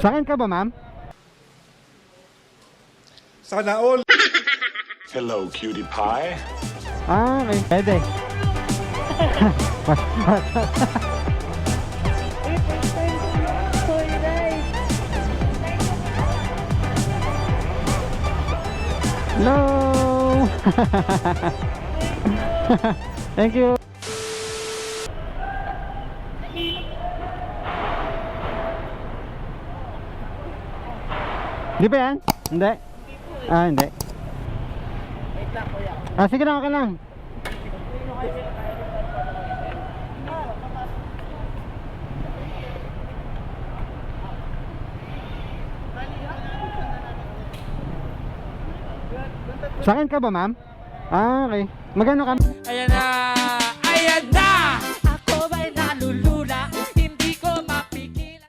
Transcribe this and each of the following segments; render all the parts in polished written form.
Sakyan ka ba, ma'am? Sana all. Hello, cutie pie. Ah, okay. Pwede. Hello! Thank you. Di ba yan? Hindi? Ah, hindi. Ah, sige lang, okay lang. Sakyan ka ba, ma'am? Ah, okay. Magano ka? Ayan na! Ayan na! Ako ba'y nalulula? Hindi ko mapigilan.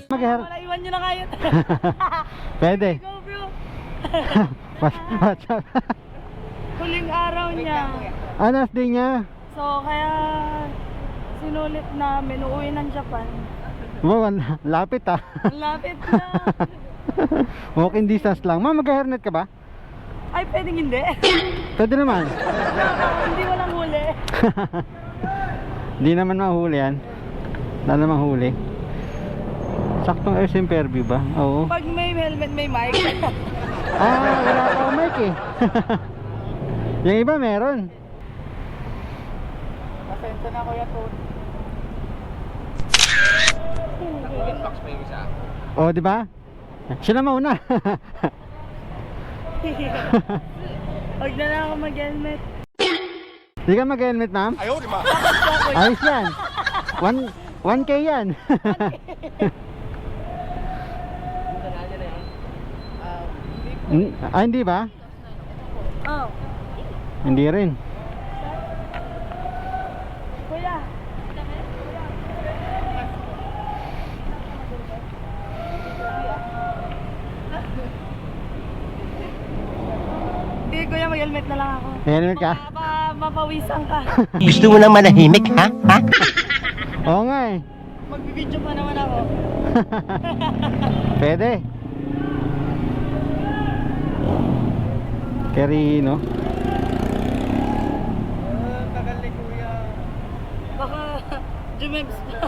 Malaiwan nyo na kayo. Pwede. Go bro. What's up? Huling araw niya. Ah, last day niya. So kaya sinulit namin uuwi ng Japan. Wow, lapit ah. Ang lapit na. Walking distance lang. Ma'am, mag-hairnet ka ba? Ay, pwedeng hindi. Pwede naman. Hindi walang huli. Hindi naman mahuli yan. Wala namang huli. Saktong SM Fairview ba? Oo. Pag may helmet, may mic. Ah, wala pa akong mic eh. Yung iba meron. Pasensya na kuya to. Oh, di ba? Siya na mauna. Huwag na lang ako mag-helmet. Di ka mag-helmet, ma'am? Ayaw, di ba? Ayos yan. 1K yan. Ah, hindi ba? Oh, Hindi rin. kuya. Hindi kuya, mag-helmet na lang ako. Helmet ka? Mapawisan ka. Gusto mo nang manahimik, ha? Oo nga eh. Magbibidyo pa naman ako. Pwede. Kerino. Tagal ni kuya. Baka jumebs pa.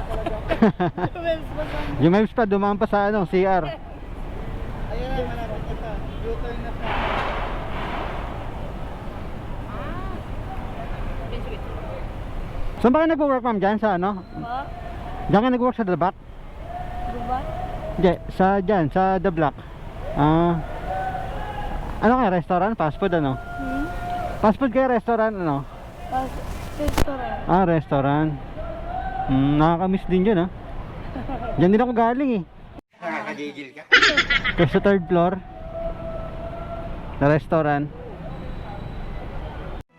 Jumebs pa sa... Yung maps pa, dumaan pa sa ano, CR. Ayun na, malapit na sa. U-turn na sa. Saan ba ka nag-work, ma'am? Diyan sa ano? Ha? Diyan ka nag-work sa The Block? Diba? Hindi, dyan, sa The Block. Ah. Ano kaya, restaurant? Fast food ano? Fast food kaya, restaurant ano? Restaurant. Ah, restaurant. Nakakamiss din dyan ah. Diyan din ako galing eh. Nakakagigil ka. Kasi sa third floor na restaurant.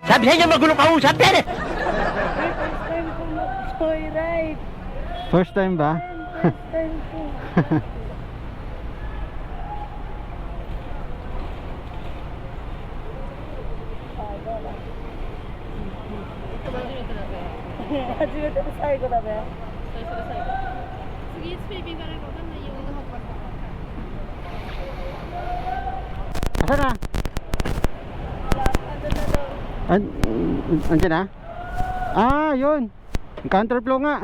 Sabi sa inyo magulong kausap yan eh! First time ko mag-joyride. First time ba? First time ko. Hajimete to saigo da ne. Asa na? Andiyan na? Ah, yun. Counterflow nga.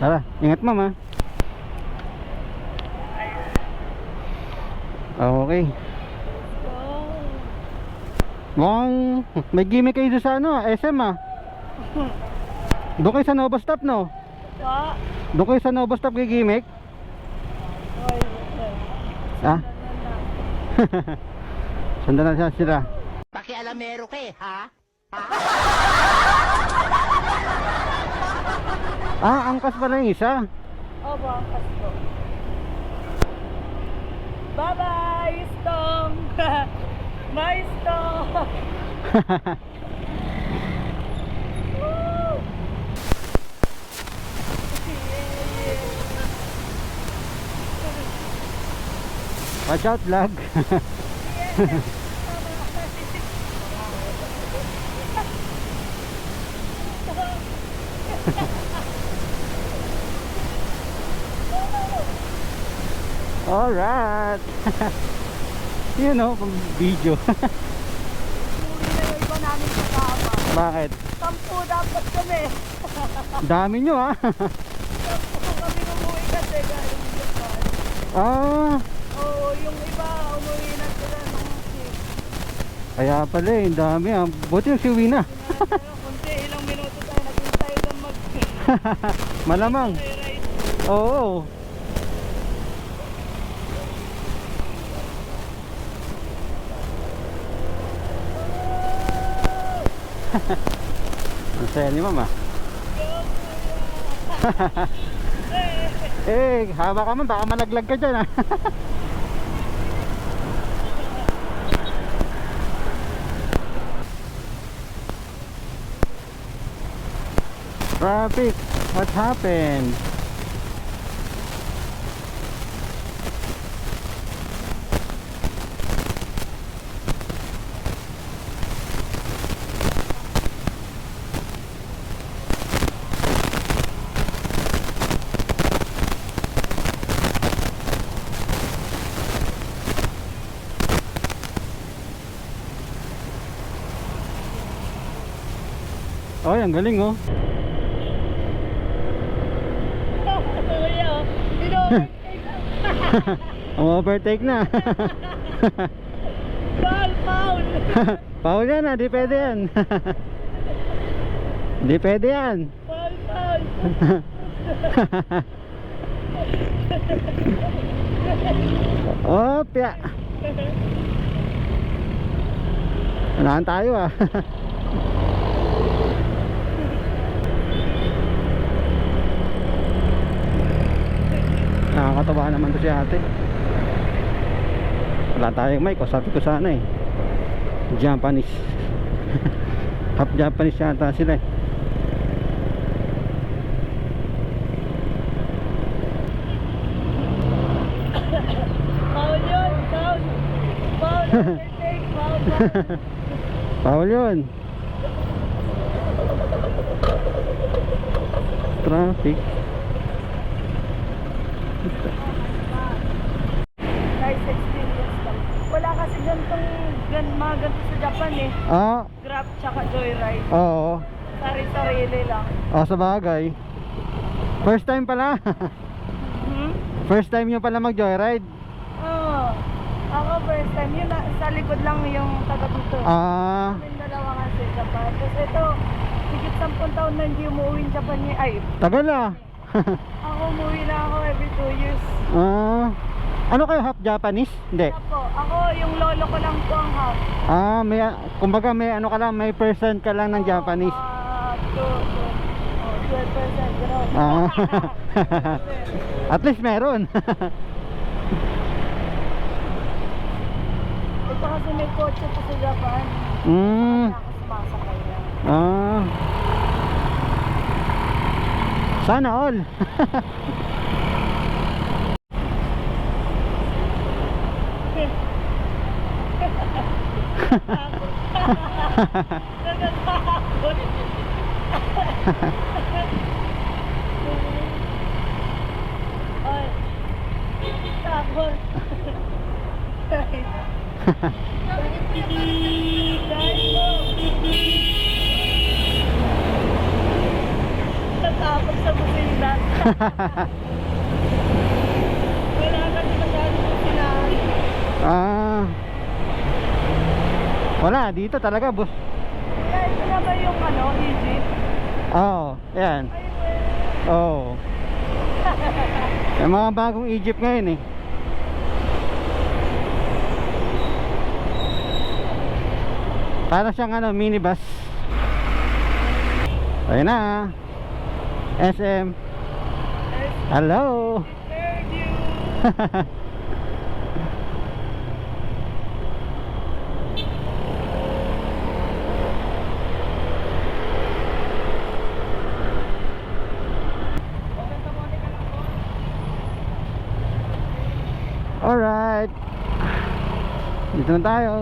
Tara, ingat ma'am ha. Okay. Mukhang may gimmick kayo doon sa ano, SM ah. Doon kayo sa Nova Stop no? Pa. Doon kayo sa Nova Stop kay gimmick? Ah? Sandalan siya sila. Pakialamero ka eh, ha? Ah, angkas pala yung isa. Oh, bangkas ko. Bye-bye, Stong! Bye, Stong! Watch out vlog. Alright. You know, video. Umuwi na yung iba namin kasama. Bakit? 10 dapat kami. Dami nyo ah. 10 kami umuwi kasi galing Japan. Ah, Oo, yung iba umuwi na sila ng shift. kaya pala eh, dami ah. Buti nagsiuwi na. Kunti, ilang minuto tayo naghintay doon Malamang. mag-ride. Oo. Ang saya ni mama. Eh, haba ka man, baka malaglag ka dyan ah. Traffic, what happened? Oh, ang galing oh. Overtake na. Paul! Paul yan ah, di pwede yan. Di pwede yan. Paul! Opya. Unahan tayo ah. Nakakatawa naman to si ate. Wala tayong mic, sabi ko sana eh. Japanese. Half Japanese yata sila eh. Paul yun! Paul! Paul! Overtake! Paul! Paul yun. Traffic. Nice experience lang. Wala kasi mga ganito sa Japan eh. Ah, Grab tsaka joyride. oo. Sari-sarili lang. Oh, sa bagay. First time pala. Hmm? First time nyo pala mag-joyride. Oo. Ako first time. Yun sa likod lang yung taga dito. Ah, Kaming dalawa kasi Japan. Tapos ito, higit 10 taon na hindi umuwi ng Japan niya. Ay, tagal ah. ako umuwi na ako every 2 years. Ah, ano kayo, half Japanese? Hindi. Kaya po, ako yung lolo ko lang po ang half. Ah, may, kumbaga may ano ka lang, may percent ka lang ng Japanese. 12%. Gano'n. Ah. At least meron. Ito kasi may kotse po sa Japan. Mm. Kaya ako sumasakay na. Ah. Sana all. Natatakot. Ay. Takot. Guys. Guys po. Tatakot sa busina. Wala kasi masyadong businahan. Ah. Wala, dito talaga bus. Kaya ito na ba yung ano, Egypt? Oo, yan. Ay, well. Oo. Yung mga bagong Egypt ngayon eh. Para siyang ano, minibus. Ayun na. SM. Hello. Heard you. Alright. Dito na tayo.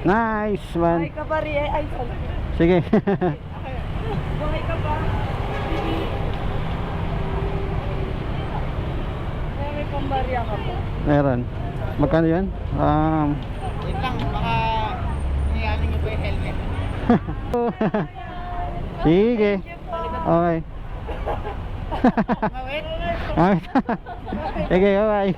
Nice Ay, one. kapari. Ay, sorry. Sige. Buhay ka ba? May pambarya ka po. Meron. Magkano yun? Wait lang, baka niyaling nyo po yung helmet. Sige. Okay. Mawit? Okay. Sige, bye-bye.